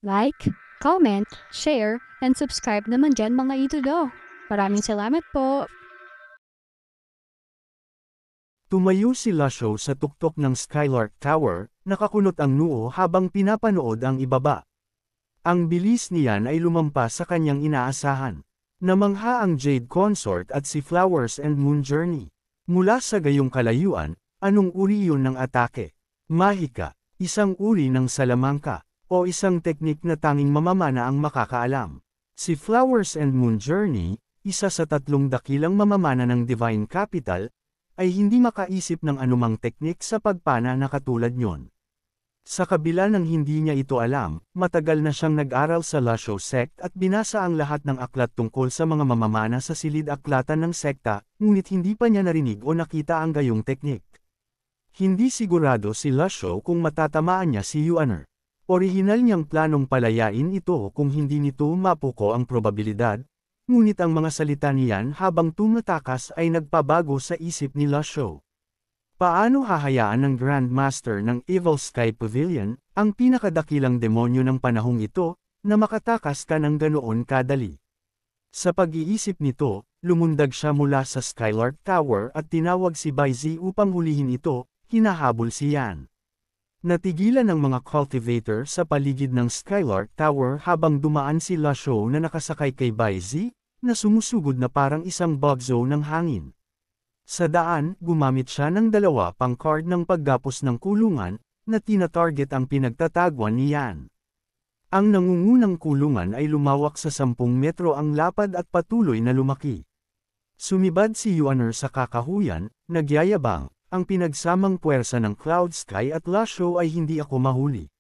Like, comment, share, and subscribe naman dyan mga idolo. Maraming salamat po! Tumayo si Lasho sa tuktok ng Skylark Tower, nakakunot ang noo habang pinapanood ang ibaba. Ang bilis niyan ay lumampas sa kanyang inaasahan. Namangha ang Jade Consort at si Flowers and Moon Journey. Mula sa gayong kalayuan, anong uri iyon ng atake? Mahika, isang uri ng salamangka, o isang teknik na tanging mamamana ang makakaalam. Si Flowers and Moon Journey, isa sa tatlong dakilang mamamana ng Divine Capital, ay hindi makaisip ng anumang teknik sa pagpana na katulad nyon. Sa kabila ng hindi niya ito alam, matagal na siyang nag-aral sa Lasho Sect at binasa ang lahat ng aklat tungkol sa mga mamamana sa silid-aklatan ng sekta, ngunit hindi pa niya narinig o nakita ang gayong teknik. Hindi sigurado si Lasho kung matatamaan niya si Yuaner. Orihinal niyang planong palayain ito kung hindi nito mapuko ang probabilidad, ngunit ang mga salita niyan habang tumatakas ay nagpabago sa isip ni Lasho. Paano hahayaan ng Grandmaster ng Evil Sky Pavilion, ang pinakadakilang demonyo ng panahong ito, na makatakas ka ng ganoon kadali? Sa pag-iisip nito, lumundag siya mula sa Skylark Tower at tinawag si Baizi upang hulihin ito, hinahabol si Yan. Natigilan ng mga cultivator sa paligid ng Skylark Tower habang dumaan si Lasho na nakasakay kay Baizi, na sumusugod na parang isang bugzo ng hangin. Sa daan, gumamit siya ng dalawa pang card ng paggapos ng kulungan, na tina-target ang pinagtatagwan ni Yan. Ang nangungunang kulungan ay lumawak sa 10 metro ang lapad at patuloy na lumaki. Sumibad si Yuaner sa kakahuyan, nagyayabang, ang pinagsamang puwersa ng Cloud Sky at Lasho ay hindi ako mahuli.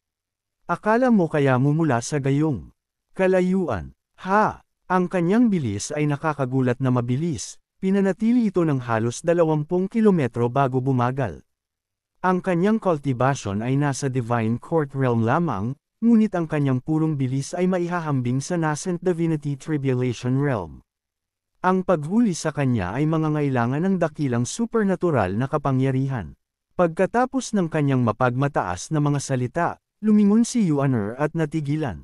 Akala mo kaya mumula sa gayong kalayuan? Ha! Ang kanyang bilis ay nakakagulat na mabilis, pinanatili ito ng halos 20 kilometro bago bumagal. Ang kanyang cultivation ay nasa Divine Court Realm lamang, ngunit ang kanyang purong bilis ay maihahambing sa Nascent Divinity Tribulation Realm. Ang paghuli sa kanya ay mangangailangan ng dakilang supernatural na kapangyarihan. Pagkatapos ng kanyang mapagmataas na mga salita, lumingon si Yuaner at natigilan.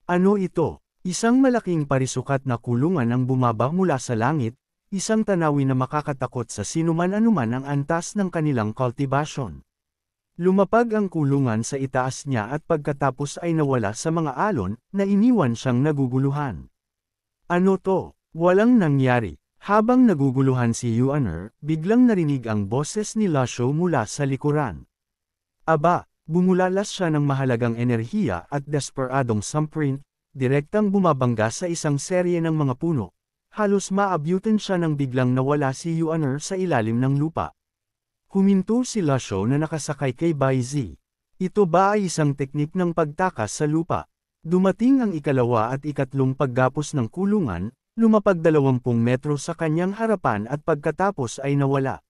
Ano ito? Isang malaking parisukat na kulungan ang bumaba mula sa langit, isang tanawin na makakatakot sa sinuman-anuman ang antas ng kanilang cultivation. Lumapag ang kulungan sa itaas niya at pagkatapos ay nawala sa mga alon, na iniwan siyang naguguluhan. Ano to? Walang nangyari. Habang naguguluhan si Yuaner, biglang narinig ang boses ni Lasho mula sa likuran. Aba, bumulalas siya ng mahalagang enerhiya at desperadong thumbprint, direktang bumabangga sa isang serye ng mga puno. Halos maabyutan siya nang biglang nawala si Yuaner sa ilalim ng lupa. Huminto si Lasho na nakasakay kay Baizi. Ito ba ay isang teknik ng pagtakas sa lupa? Dumating ang ikalawa at ikatlong paggapos ng kulungan, lumapag 20 metro sa kanyang harapan at pagkatapos ay nawala.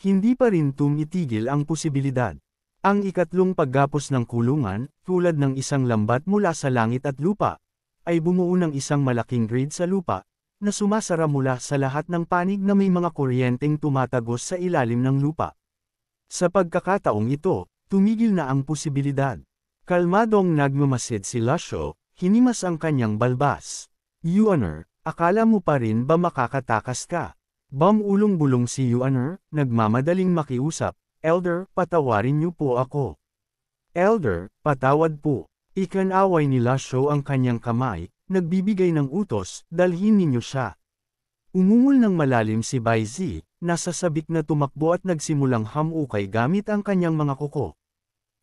Hindi pa rin tumitigil ang posibilidad. Ang ikatlong paggapos ng kulungan, tulad ng isang lambat mula sa langit at lupa, ay bumuo ng isang malaking grid sa lupa, na sumasara mula sa lahat ng panig na may mga kuryenteng tumatagos sa ilalim ng lupa. Sa pagkakataong ito, tumigil na ang posibilidad. Kalmadong nagmamasid si Lasho, hinimas ang kanyang balbas. Yuaner, akala mo pa rin ba makakatakas ka? Ulong-bulong si Yuaner, nagmamadaling makiusap. Elder, patawarin niyo po ako. Elder, patawad po. Ikanaway ni Lasho ang kanyang kamay, nagbibigay ng utos, dalhin ninyo siya. Umungol ng malalim si Baizi, nasa sabik na tumakbo at nagsimulang hamukay gamit ang kanyang mga kuko.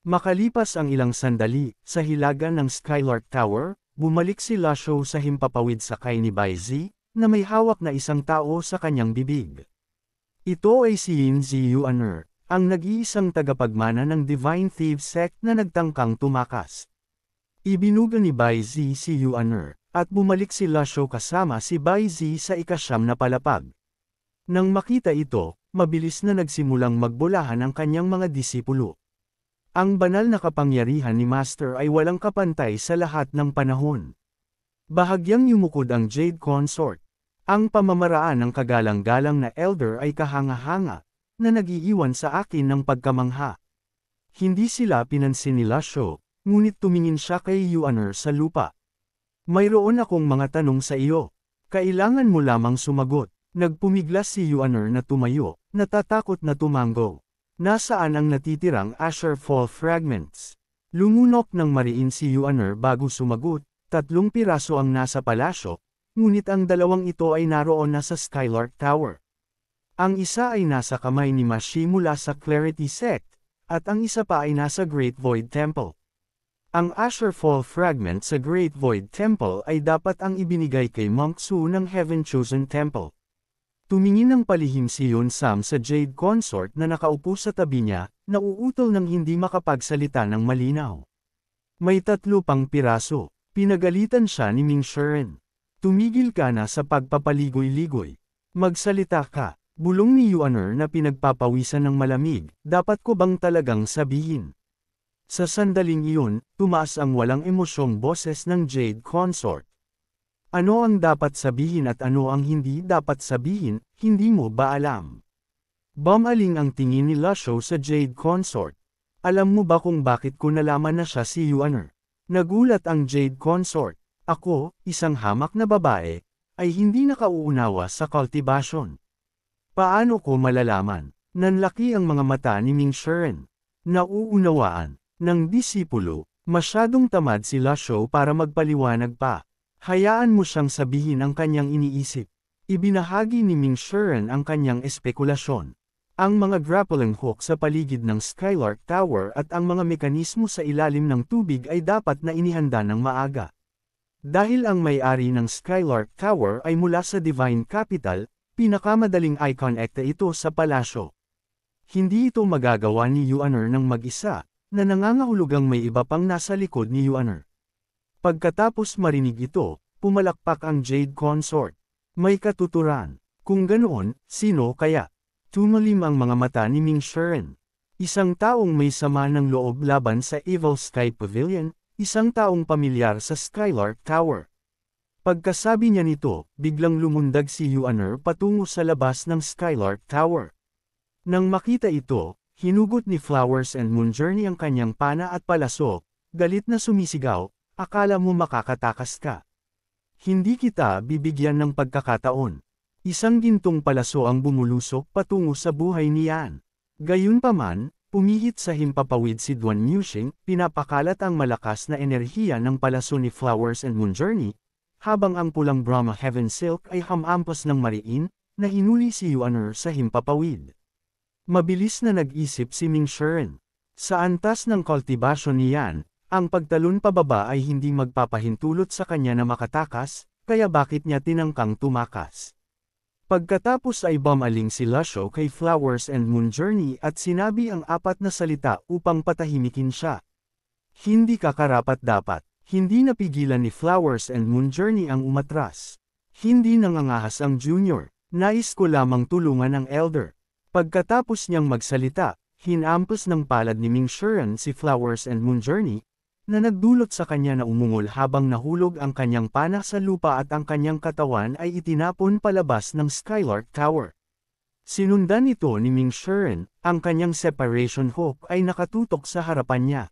Makalipas ang ilang sandali, sa hilagan ng Skylark Tower, bumalik si Lasho sa himpapawid sakay ni Baizi, na may hawak na isang tao sa kanyang bibig. Ito ay si Yinzi Yuaner, ang nag-iisang tagapagmana ng Divine Thieves Sect na nagtangkang tumakas. Ibinuga ni Baizi si Yuaner, at bumalik si Lasho kasama si Baizi sa ikasyam na palapag. Nang makita ito, mabilis na nagsimulang magbolahan ang kanyang mga disipulo. Ang banal na kapangyarihan ni Master ay walang kapantay sa lahat ng panahon. Bahagyang yumukod ang Jade Consort. Ang pamamaraan ng kagalang-galang na Elder ay kahanga-hanga, na nag-iiwan sa akin ng pagkamangha. Hindi sila pinansin ni Lasho, ngunit tumingin siya kay Yuan'er sa lupa. Mayroon akong mga tanong sa iyo. Kailangan mo lamang sumagot. Nagpumiglas si Yuan'er na tumayo, natatakot na tumango. Nasaan ang natitirang Asher Fall Fragments? Lumunok ng mariin si Yuan'er bago sumagot, 3 piraso ang nasa palasyo, ngunit ang 2 ito ay naroon na sa Skylark Tower. Ang isa ay nasa kamay ni Mashi mula sa Clarity Sect, at ang isa pa ay nasa Great Void Temple. Ang Asher Fall Fragment sa Great Void Temple ay dapat ang ibinigay kay Monk Su ng Heaven Chosen Temple. Tumingin ng palihim si Yun Sam sa Jade Consort na nakaupo sa tabi niya, nauutol ng hindi makapagsalita ng malinaw. May 3 pang piraso. Pinagalitan siya ni Ming Shiren. Tumigil ka na sa pagpapaligoy-ligoy. Magsalita ka. Bulong ni Yuan'er na pinagpapawisan ng malamig, dapat ko bang talagang sabihin? Sa sandaling iyon, tumaas ang walang emosyong boses ng Jade Consort. Ano ang dapat sabihin at ano ang hindi dapat sabihin, hindi mo ba alam? Bumaling ang tingin ni Lasho sa Jade Consort. Alam mo ba kung bakit ko nalaman na siya si Yuan'er? Nagulat ang Jade Consort. Ako, isang hamak na babae, ay hindi nakauunawa sa cultivation. Paano ko malalaman? Nanlaki ang mga mata ni Ming Shiren. Nauunawaan ng disipulo, masyadong tamad si Lasho para magpaliwanag pa. Hayaan mo siyang sabihin ang kanyang iniisip. Ibinahagi ni Ming Shiren ang kanyang espekulasyon. Ang mga grappling hook sa paligid ng Skylark Tower at ang mga mekanismo sa ilalim ng tubig ay dapat na inihanda ng maaga. Dahil ang may-ari ng Skylark Tower ay mula sa Divine Capital, pinakamadaling icon ekta ito sa palasyo. Hindi ito magagawa ni Yuan'er ng mag-isa, na nangangahulugang may iba pang nasa likod ni Yuan'er. Pagkatapos marinig ito, pumalakpak ang Jade Consort. May katuturan. Kung ganoon, sino kaya? Tumalim ang mga mata ni Ming Shiren. Isang taong may sama ng loob laban sa Evil Sky Pavilion, isang taong pamilyar sa Skylark Tower. Pagkasabi niya nito, biglang lumundag si Yuan'er patungo sa labas ng Skylark Tower. Nang makita ito, hinugot ni Flowers and Moonjourney ang kanyang pana at palaso, galit na sumisigaw, akala mo makakatakas ka. Hindi kita bibigyan ng pagkakataon. Isang gintong palaso ang bumulusok patungo sa buhay ni Yan. Gayunpaman, pumihit sa himpapawid si Duan Muxing, pinapakalat ang malakas na enerhiya ng palaso ni Flowers and Moonjourney, habang ang pulang Brahma Heaven Silk ay hamampas ng mariin, na hinuli si Yuan'er sa himpapawid. Mabilis na nag-isip si Ming Shiren. Sa antas ng cultivation ni Yan, ang pagtalon pababa ay hindi magpapahintulot sa kanya na makatakas, kaya bakit niya tinangkang tumakas? Pagkatapos ay bumaling si Lasho kay Flowers and Moonjourney at sinabi ang 4 na salita upang patahimikin siya. Hindi ka karapat-dapat. Hindi napigilan ni Flowers and Moonjourney ang umatras. Hindi nangangahas ang junior. Nais ko lamang tulungan ang elder. Pagkatapos niyang magsalita, hinampas ng palad ni Ming Shiren si Flowers and Moonjourney, na nagdulot sa kanya na umungol habang nahulog ang kanyang pana sa lupa at ang kanyang katawan ay itinapon palabas ng Skylark Tower. Sinundan ito ni Ming Shiren, ang kanyang separation hook ay nakatutok sa harapan niya.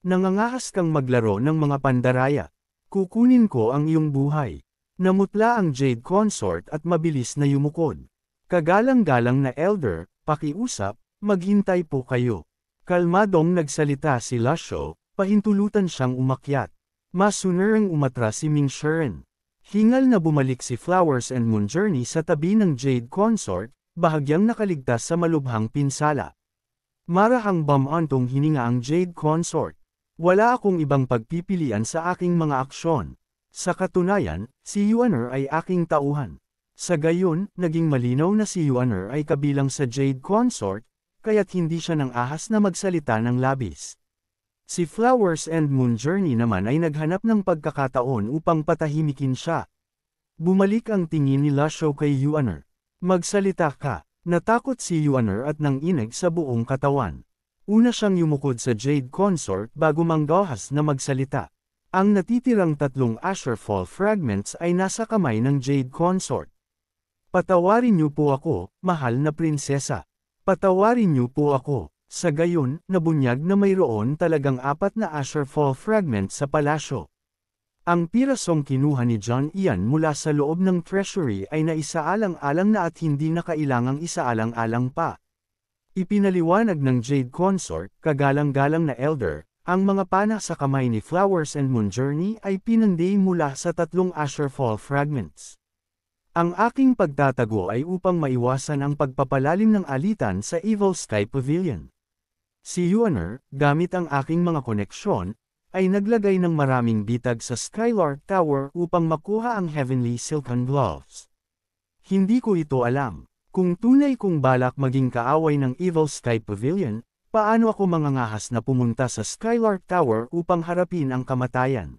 Nangangahas kang maglaro ng mga pandaraya. Kukunin ko ang iyong buhay. Namutla ang Jade Consort at mabilis na yumukod. Kagalang-galang na elder, pakiusap, maghintay po kayo. Kalmadong nagsalita si Lasho, pahintulutan siyang umakyat. Masunerang umatras si Ming Shiren. Hingal na bumalik si Flowers and Moonjourney sa tabi ng Jade Consort, bahagyang nakaligtas sa malubhang pinsala. Marahang bamantong hininga ang Jade Consort. Wala akong ibang pagpipilian sa aking mga aksyon. Sa katunayan, si Yuan'er ay aking tauhan. Sa gayon, naging malinaw na si Yuan'er ay kabilang sa Jade Consort, kaya't hindi siya nang ahas na magsalita ng labis. Si Flowers and Moonjourney naman ay naghanap ng pagkakataon upang patahimikin siya. Bumalik ang tingin ni Lasho kay Yuan'er. Magsalita ka. Natakot si Yuan'er at nanginig sa buong katawan. Una siyang yumukod sa Jade Consort bago manggahas na magsalita. Ang natitirang 3 Asher Fall Fragments ay nasa kamay ng Jade Consort. Patawarin niyo po ako, mahal na prinsesa. Patawarin niyo po ako. Sa gayon, nabunyag na mayroon talagang 4 na Asher Fall fragment sa palasyo. Ang pirasong kinuha ni John Ian mula sa loob ng treasury ay naisaalang-alang na at hindi na kailangang isaalang-alang pa. Ipinaliwanag ng Jade Consort, kagalang-galang na elder, ang mga pana sa kamay ni Flowers and Moon Journey ay pinanday mula sa 3 Asher Fall fragments. Ang aking pagtatago ay upang maiwasan ang pagpapalalim ng alitan sa Evil Sky Pavilion. Si Yuaner, gamit ang aking mga koneksyon, ay naglagay ng maraming bitag sa Skylark Tower upang makuha ang Heavenly Silken Gloves. Hindi ko ito alam. Kung tunay kong balak maging kaaway ng Evil Sky Pavilion, paano ako mangangahas na pumunta sa Skylark Tower upang harapin ang kamatayan?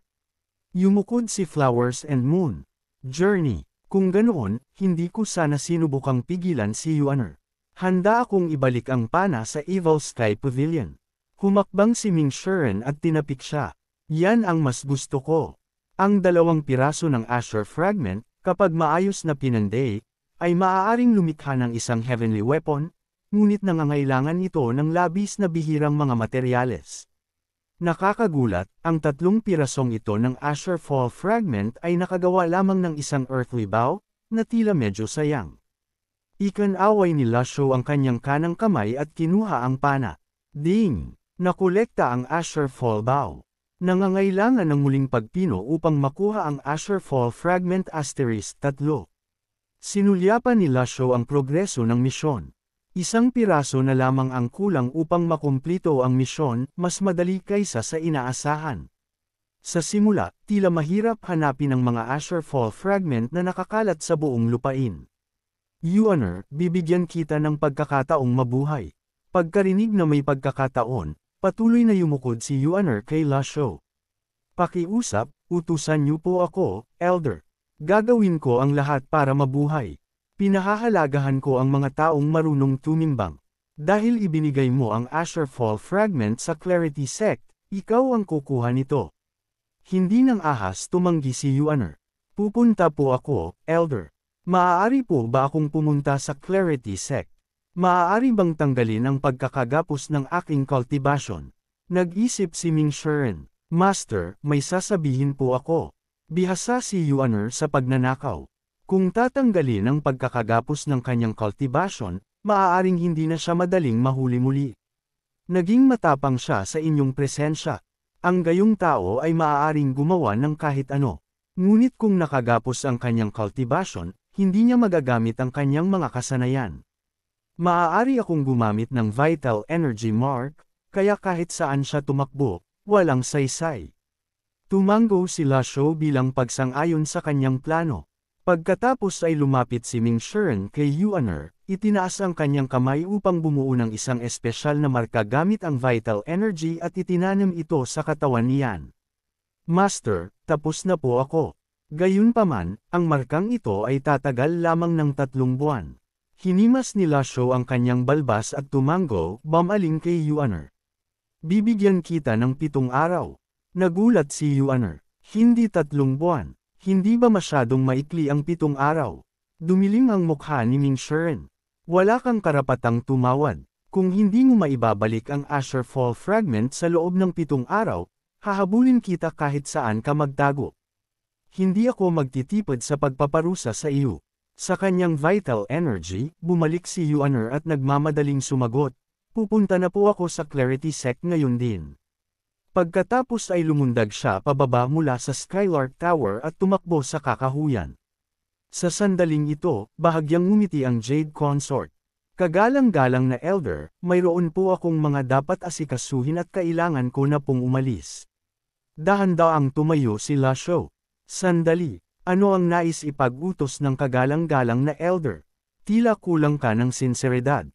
Yumukod si Flowers and Moon Journey. Kung ganoon, hindi ko sana sinubukang pigilan si Yuaner. Handa akong ibalik ang pana sa Evil Sky Pavilion. Humakbang si Ming Shuren at tinapik siya. Yan ang mas gusto ko. Ang 2 piraso ng Asher Fragment, kapag maayos na pinanday, ay maaaring lumikha ng isang heavenly weapon, ngunit nangangailangan ito ng labis na bihirang mga materyales. Nakakagulat, ang 3 pirasong ito ng Asher Fall Fragment ay nakagawa lamang ng isang earthly bow, na tila medyo sayang. Ikinaway ni Lasho ang kanyang kanang kamay at kinuha ang pana. Ding! Nakolekta ang Asher Fall bow. Nangangailangan ng muling pagpino upang makuha ang Asher Fall Fragment *3. Sinulyapan ni Lasho ang progreso ng misyon. Isang piraso na lamang ang kulang upang makumplito ang misyon, mas madali kaysa sa inaasahan. Sa simula, tila mahirap hanapin ang mga Asher Fall Fragment na nakakalat sa buong lupain. Yuaner, bibigyan kita ng pagkakataong mabuhay. Pagkarinig na may pagkakataon, patuloy na yumukod si Yuaner kay Lasho. Pakiusap, utusan niyo po ako, Elder. Gagawin ko ang lahat para mabuhay. Pinahahalagahan ko ang mga taong marunong tumimbang. Dahil ibinigay mo ang Asher Fall Fragment sa Clarity Sect, ikaw ang kukuha nito. Hindi nang ahas tumanggi si Yuaner. Pupunta po ako, Elder. Maaari po ba akong pumunta sa Clarity Sect? Maaari bang tanggalin ang pagkakagapos ng aking cultivation? Nag-isip si Ming Shuren. Master, may sasabihin po ako. Bihasa si Yuaner sa pagnanakaw. Kung tatanggalin ang pagkakagapos ng kanyang cultivation, maaaring hindi na siya madaling mahuli muli. Naging matapang siya sa inyong presensya. Ang gayong tao ay maaaring gumawa ng kahit ano. Ngunit kung nakagapos ang kanyang cultivation, hindi niya magagamit ang kanyang mga kasanayan. Maaari akong gumamit ng Vital Energy Mark, kaya kahit saan siya tumakbo, walang saysay. Tumango si Lasho bilang pagsang-ayon sa kanyang plano. Pagkatapos ay lumapit si Ming Shuren kay Yuaner, itinaas ang kanyang kamay upang bumuo ng isang espesyal na marka gamit ang Vital Energy at itinanim ito sa katawan niyan. Master, tapos na po ako. Gayunpaman, ang markang ito ay tatagal lamang ng 3 buwan. Hinimas ni Lasho ang kanyang balbas at tumango, bumaling kay Yuaner. Bibigyan kita ng 7 araw. Nagulat si Yuaner. Hindi 3 buwan. Hindi ba masyadong maikli ang 7 araw? Dumilim ang mukha ni Ming Shuren. Wala kang karapatang tumawad. Kung hindi mo maibabalik ang Asher Fall Fragment sa loob ng 7 araw, hahabulin kita kahit saan ka magtago. Hindi ako magtitipid sa pagpaparusa sa iyo. Sa kanyang Vital Energy, bumalik si Yuaner at nagmamadaling sumagot. Pupunta na po ako sa Clarity Sect ngayon din. Pagkatapos ay lumundag siya pababa mula sa Skylark Tower at tumakbo sa kakahuyan. Sa sandaling ito, bahagyang ngumiti ang Jade Consort. Kagalang-galang na Elder, mayroon po akong mga dapat asikasuhin at kailangan ko na pong umalis. Dahan-daang tumayo si Lasho. Sandali, ano ang nais ipag-utos ng kagalang-galang na Elder? Tila kulang ka ng sinseridad.